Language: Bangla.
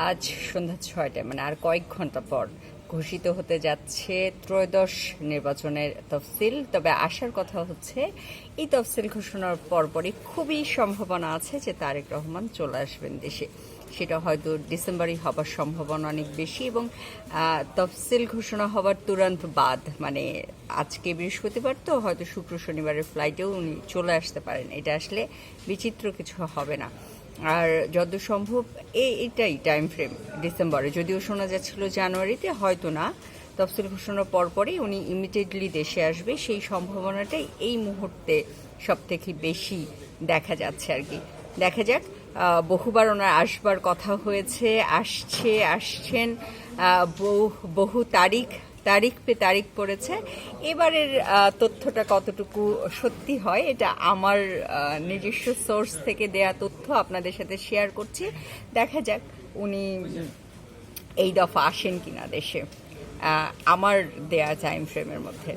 আজ সন্ধ্যা 6টায় মানে আর কয়েক ঘন্টা পর ঘোষিত হতে যাচ্ছে ত্রয়োদশ নির্বাচনের তফসিল। তবে আসার কথা হচ্ছে এই তফসিল ঘোষণার পরপরই খুবই সম্ভাবনা আছে যে তারেক রহমান চলে আসবেন দেশে। সেটা হয়তো ডিসেম্বরই হবার সম্ভাবনা অনেক বেশি, এবং তফসিল ঘোষণা হবার তুরন্ত বাদ মানে আজকে বৃহস্পতিবার, তো হয়তো শুক্র শনিবারের ফ্লাইটেও উনি চলে আসতে পারেন। এটা আসলে বিচিত্র কিছু হবে না। আর যত সম্ভব এইটাই টাইম ফ্রেম ডিসেম্বরে, যদিও শোনা যাচ্ছিল জানুয়ারিতে, হয়তো না। তফসিল ঘোষণার পরপরই উনি ইমিডিয়েটলি দেশে আসবে, সেই সম্ভাবনাটাই এই মুহূর্তে সব থেকে বেশি দেখা যাচ্ছে আর কি। দেখা যাক। বহুবার ওনার আসবার কথা হয়েছে, আসছেন, বহু তারিখ পে তারিখ পড়েছে। এবারের তথ্যটা কতটুকু সত্যি হয় এটা আমার নিজস্ব সোর্স থেকে দেয়া তথ্য আপনাদের সাথে শেয়ার করছি। দেখা যাক উনি এই দফা আসেন কিনা দেশে আমার দেয়া টাইম ফ্রেমের মধ্যে।